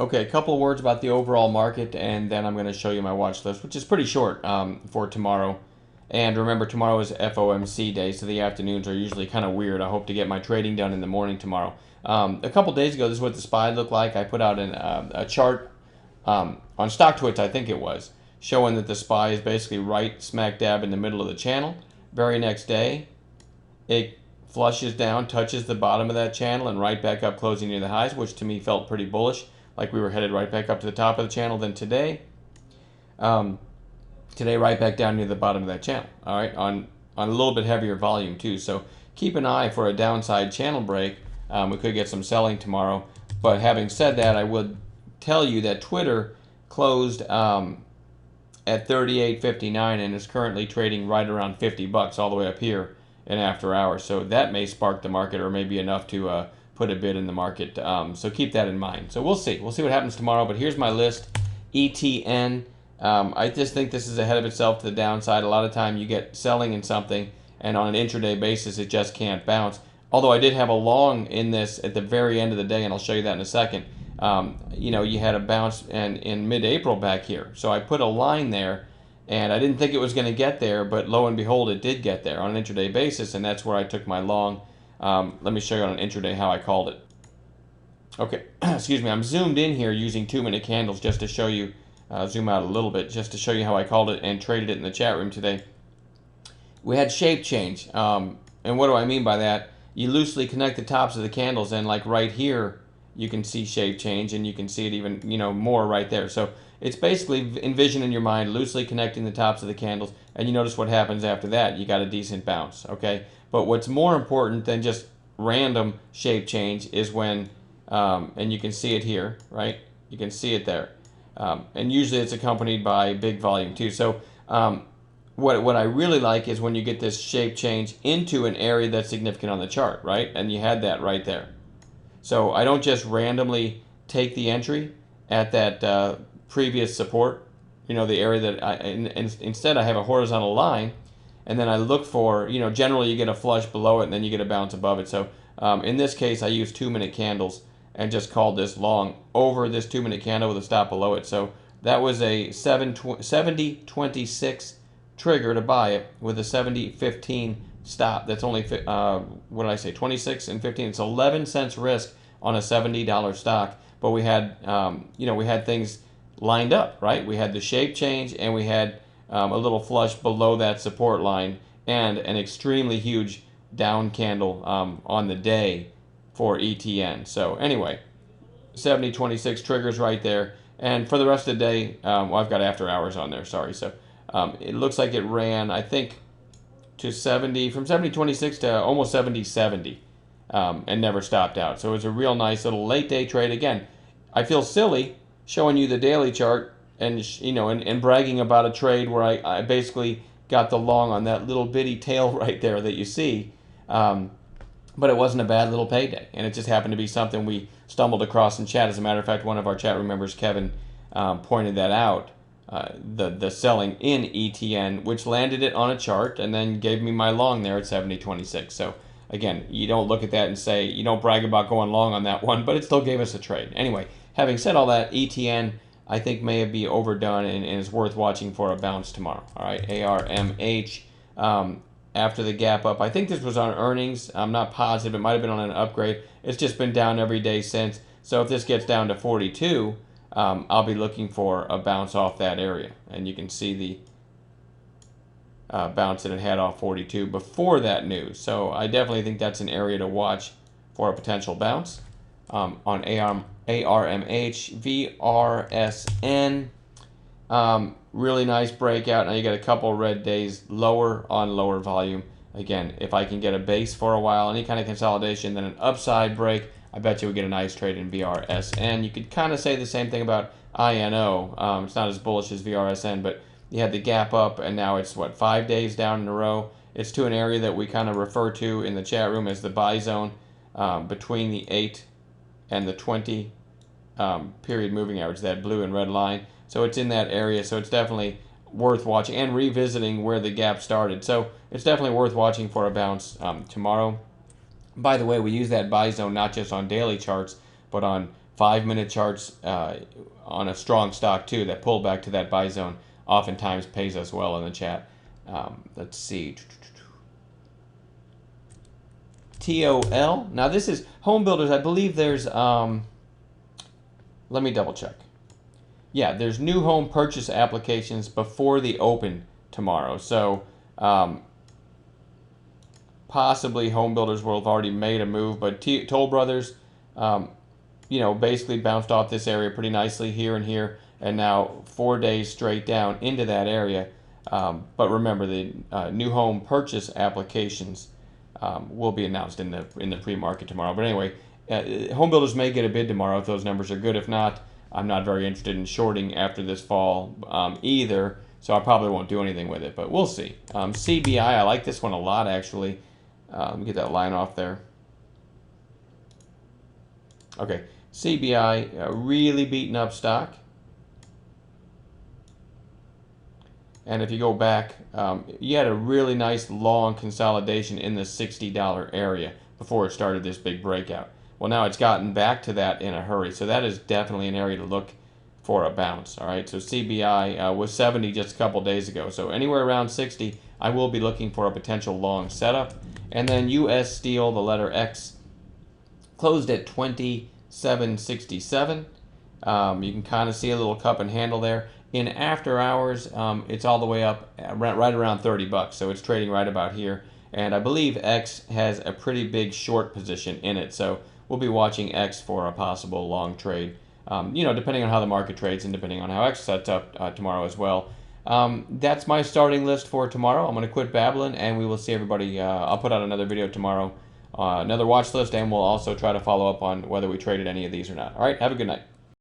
Okay, a couple of words about the overall market, and then I'm going to show you my watch list, which is pretty short for tomorrow. And remember, tomorrow is FOMC day, so the afternoons are usually kind of weird. I hope to get my trading done in the morning tomorrow. A couple days ago, this is what the SPY looked like. I put out a chart on StockTwits, I think it was, showing that the SPY is basically right smack dab in the middle of the channel. Very next day, it flushes down, touches the bottom of that channel, and right back up, closing near the highs, which to me felt pretty bullish, like we were headed right back up to the top of the channel. Then um, today right back down near the bottom of that channel. All right, on a little bit heavier volume too. So keep an eye for a downside channel break. We could get some selling tomorrow. But having said that, I would tell you that Twitter closed at 38.59 and is currently trading right around 50 bucks all the way up here in after hours. So that may spark the market, or maybe enough to put a bid in the market. So keep that in mind. So we'll see. We'll see what happens tomorrow. But here's my list. ETN. I just think this is ahead of itself to the downside. A lot of time you get selling in something, and on an intraday basis, it just can't bounce. Although I did have a long in this at the very end of the day, and I'll show you that in a second. You had a bounce in mid-April back here. So I put a line there, and I didn't think it was going to get there, but lo and behold, it did get there on an intraday basis, and that's where I took my long. Let me show you on an intraday how I called it. Okay, excuse me, I'm zoomed in here using 2-minute candles just to show you, zoom out a little bit, just to show you how I called it and traded it in the chat room today. We had shape change, and what do I mean by that? You loosely connect the tops of the candles, and like right here, you can see shape change, and you can see it even, more right there. So it's basically envision in your mind loosely connecting the tops of the candles, and you notice what happens after that. You got a decent bounce, okay? But what's more important than just random shape change is when, and you can see it here, right? You can see it there. And usually it's accompanied by big volume too. So what I really like is when you get this shape change into an area that's significant on the chart, right? And you had that right there. So I don't just randomly take the entry at that previous support, the area that instead I have a horizontal line, and then I look for, generally you get a flush below it and then you get a bounce above it. So in this case, I use 2-minute candles and just called this long over this 2-minute candle with a stop below it. So that was a 70.26 trigger to buy it with a 70.15 stop. That's only, what did I say, 26 and 15. It's 11 cents risk on a $70 stock. But we had, we had things lined up, right? We had the shape change, and we had a little flush below that support line, and an extremely huge down candle on the day for ETN. So anyway, 70.26 triggers right there. And for the rest of the day, well, I've got after hours on there, sorry. So it looks like it ran, I think, to 70, from 70.26 to almost 70.70, and never stopped out. So it was a real nice little late day trade. Again, I feel silly showing you the daily chart and and bragging about a trade where I basically got the long on that little bitty tail right there that you see. But it wasn't a bad little payday, and it just happened to be something we stumbled across in chat. As a matter of fact, one of our chat room members, Kevin, pointed that out, the selling in ETN, which landed it on a chart and then gave me my long there at 70.26. So again, you don't look at that and say, you don't brag about going long on that one, but it still gave us a trade. Anyway, having said all that, ETN I think may be overdone and is worth watching for a bounce tomorrow. All right, ARMH. After the gap up, I think this was on earnings. I'm not positive. It might have been on an upgrade. It's just been down every day since. So if this gets down to 42, I'll be looking for a bounce off that area. And you can see the bounce that it had off 42 before that news. So I definitely think that's an area to watch for a potential bounce. On ARMH, VRSN. Really nice breakout. Now you got a couple red days lower on lower volume. Again, if I can get a base for a while, any kind of consolidation, then an upside break, I bet you would get a nice trade in VRSN. You could kind of say the same thing about INO. It's not as bullish as VRSN, but you had the gap up, and now it's, 5 days down in a row. It's to an area that we kind of refer to in the chat room as the buy zone, between the 8 and the 20 period moving average, that blue and red line. So it's in that area, so it's definitely worth watching and revisiting where the gap started. So it's definitely worth watching for a bounce tomorrow. By the way, we use that buy zone not just on daily charts, but on 5-minute charts on a strong stock too that pulled back to that buy zone oftentimes pays us well in the chat. Let's see. TOL. Now this is home builders. I believe there's let me double check. Yeah, there's new home purchase applications before the open tomorrow. So possibly home builders will have already made a move, but Toll Brothers, basically bounced off this area pretty nicely here and here, and now 4 days straight down into that area. But remember, the new home purchase applications will be announced in the pre-market tomorrow. But anyway, home builders may get a bid tomorrow if those numbers are good. If not, I'm not very interested in shorting after this fall either, so I probably won't do anything with it, but we'll see. CBI, I like this one a lot, actually. Let me get that line off there. Okay, CBI, really beaten up stock. And if you go back, you had a really nice long consolidation in the $60 area before it started this big breakout. Well, now it's gotten back to that in a hurry. So that is definitely an area to look for a bounce. All right, so CBI was 70 just a couple days ago. So anywhere around 60, I will be looking for a potential long setup. And then US Steel, the letter X, closed at 27.67. You can kind of see a little cup and handle there. In after hours, it's all the way up right around 30 bucks. So it's trading right about here. And I believe X has a pretty big short position in it. So we'll be watching X for a possible long trade, depending on how the market trades and depending on how X sets up tomorrow as well. That's my starting list for tomorrow. I'm going to quit babbling, and we will see everybody. I'll put out another video tomorrow, another watch list, and we'll also try to follow up on whether we traded any of these or not. All right, have a good night.